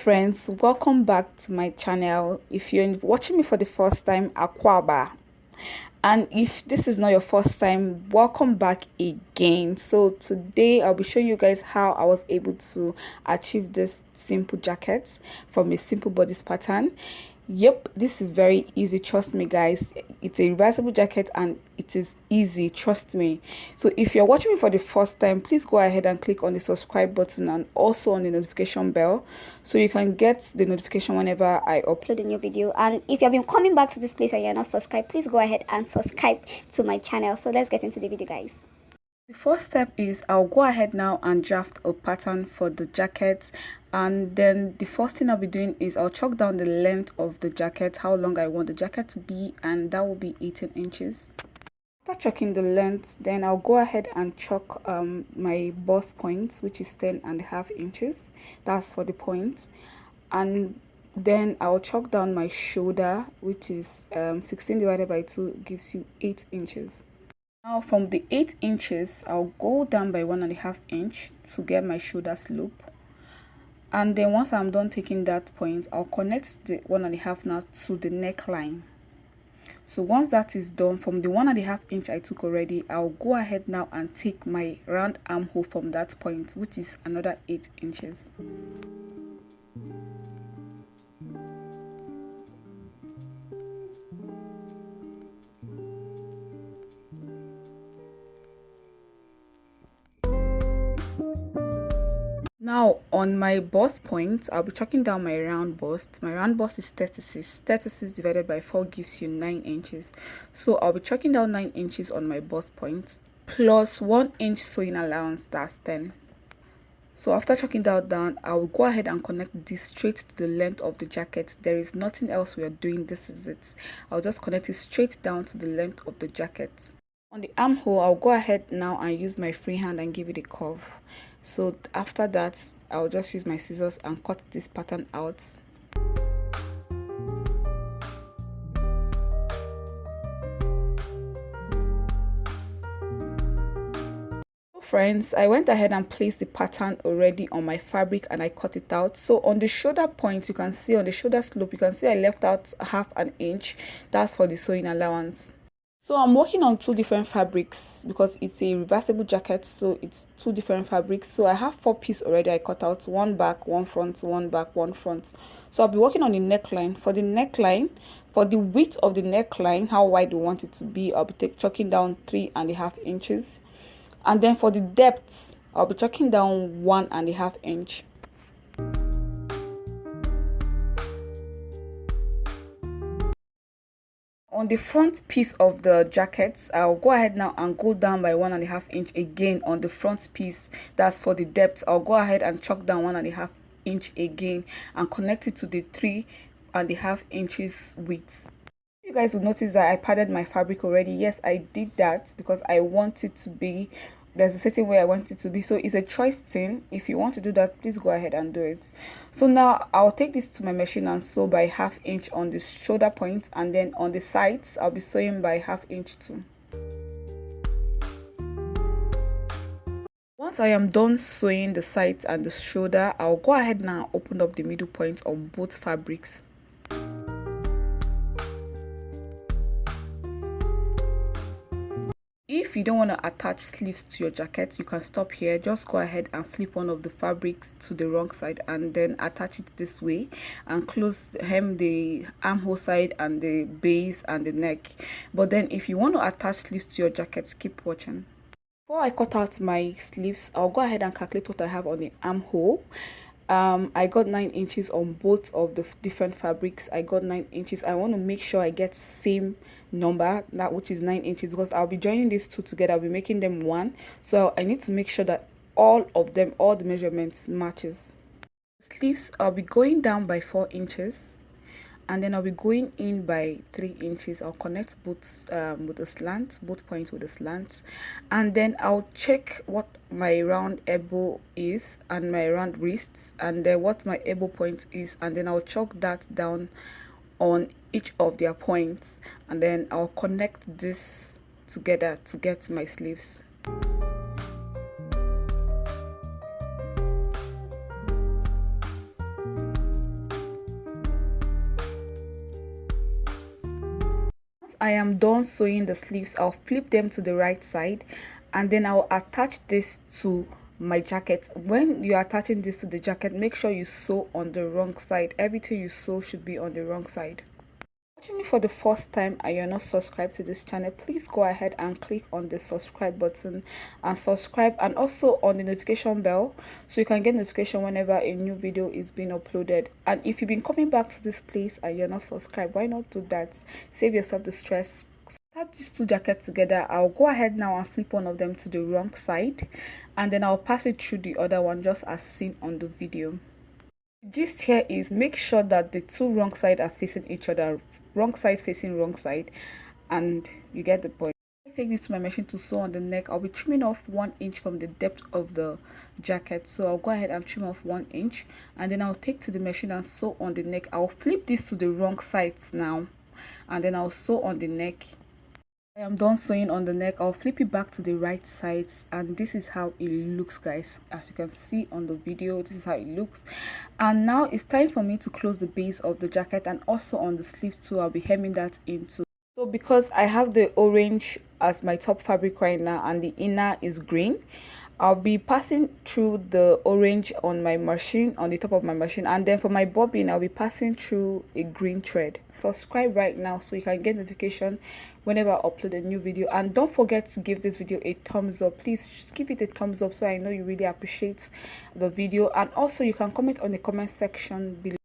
Friends, welcome back to my channel. If you're watching me for the first time, Akwaba, and if this is not your first time, welcome back again. So today I'll be showing you guys how I was able to achieve this simple jacket from a simple bodice pattern. Yep, this is very easy, trust me guys. It's a reversible jacket and it is easy, trust me. So if you're watching me for the first time, please go ahead and click on the subscribe button and also on the notification bell so you can get the notification whenever I upload a new video. And if you have been coming back to this place and you're not subscribed, please go ahead and subscribe to my channel. So let's get into the video, guys. The first step is I'll go ahead now and draft a pattern for the jacket, and then the first thing I'll be doing is I'll chalk down the length of the jacket, how long I want the jacket to be, and that will be 18 inches. After chalking the length, then I'll go ahead and chalk my bust point, which is 10.5 inches. That's for the point. And then I'll chalk down my shoulder, which is 16 divided by 2 gives you 8 inches. Now from the 8 inches, I'll go down by 1.5 inch to get my shoulder slope. And then once I'm done taking that point, I'll connect the 1.5 now to the neckline. So once that is done, from the 1.5 inch I took already, I'll go ahead now and take my round armhole from that point, which is another 8 inches. Now on my bust point, I'll be chalking down my round bust. My round bust is 36. 36 divided by 4 gives you 9 inches. So I'll be chalking down 9 inches on my bust point plus 1 inch sewing allowance, that's 10. So after chalking that down, I will go ahead and connect this straight to the length of the jacket. There is nothing else we are doing, this is it. I'll just connect it straight down to the length of the jacket. On the armhole, I'll go ahead now and use my free hand and give it a curve. So after that, I'll just use my scissors and cut this pattern out. Friends, I went ahead and placed the pattern already on my fabric and I cut it out. So on the shoulder point, you can see on the shoulder slope, you can see I left out ½ an inch. That's for the sewing allowance. So I'm working on 2 different fabrics because it's a reversible jacket, so it's 2 different fabrics. So I have 4 pieces already I cut out, 1 back, 1 front, 1 back, 1 front. So I'll be working on the neckline. For the neckline, for the width of the neckline, how wide we want it to be, I'll be chalking down 3.5 inches. And then for the depth, I'll be chalking down 1.5 inch. On the front piece of the jacket, I'll go ahead now and go down by 1.5 inch again on the front piece. That's for the depth. I'll go ahead and chalk down 1.5 inch again and connect it to the 3.5 inches width. You guys will notice that I padded my fabric already. Yes, I did that because I want it to be, there's a certain way I want it to be. So it's a choice thing. If you want to do that, please go ahead and do it. So now I'll take this to my machine and sew by ½ inch on the shoulder point, and then on the sides I'll be sewing by ½ inch too. Once I am done sewing the sides and the shoulder, I'll go ahead now and open up the middle point on both fabrics. If you don't want to attach sleeves to your jacket, you can stop here. Just go ahead and flip one of the fabrics to the wrong side and then attach it this way and hem the armhole side and the base and the neck. But then if you want to attach sleeves to your jacket, keep watching. Before I cut out my sleeves, I'll go ahead and calculate what I have on the armhole. I got 9 inches on both of the different fabrics. I got 9 inches. I want to make sure I get same number, that which is 9 inches, because I'll be joining these 2 together. I'll be making them 1. So I need to make sure that all of them, all the measurements matches. Sleeves, I'll be going down by 4 inches. And then I'll be going in by 3 inches. I'll connect both with a slant, both points with a slant, and then I'll check what my round elbow is and my round wrists, and then what my elbow point is, and then I'll chalk that down on each of their points, and then I'll connect this together to get my sleeves. I am done sewing the sleeves, I'll flip them to the right side and then I'll attach this to my jacket. When you're attaching this to the jacket, make sure you sew on the wrong side. Everything you sew should be on the wrong side. Watching me for the first time and you're not subscribed to this channel, please go ahead and click on the subscribe button and subscribe, and also on the notification bell so you can get notification whenever a new video is being uploaded. And if you've been coming back to this place and you're not subscribed, why not do that? Save yourself the stress. Start these two jackets together. I'll go ahead now and flip one of them to the wrong side and then I'll pass it through the other one just as seen on the video. The gist here is make sure that the two wrong sides are facing each other, wrong side facing wrong side, and you get the point. I take this to my machine to sew on the neck. I'll be trimming off 1 inch from the depth of the jacket, so I'll go ahead and trim off 1 inch and then I'll take to the machine and sew on the neck. I'll flip this to the wrong sides now and then I'll sew on the neck. I am done sewing on the neck. I'll flip it back to the right sides and this is how it looks, guys. As you can see on the video, this is how it looks. And now it's time for me to close the base of the jacket, and also on the sleeves too. I'll be hemming that into. So because I have the orange as my top fabric right now and the inner is green, I'll be passing through the orange on my machine, on the top of my machine, and then for my bobbin I'll be passing through a green thread. Subscribe right now so you can get notification whenever I upload a new video, and don't forget to give this video a thumbs up. Please give it a thumbs up so I know you really appreciate the video, and also you can comment on the comment section below.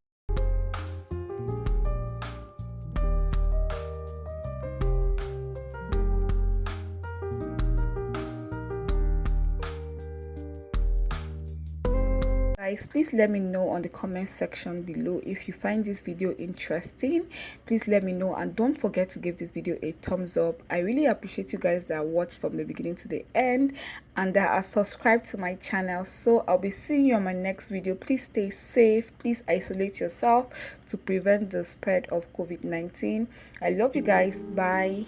Guys, please let me know on the comment section below if you find this video interesting. Please let me know, and don't forget to give this video a thumbs up. I really appreciate you guys that watched from the beginning to the end and that are subscribed to my channel. So I'll be seeing you on my next video. Please stay safe, please isolate yourself to prevent the spread of COVID-19. I love you guys. Bye.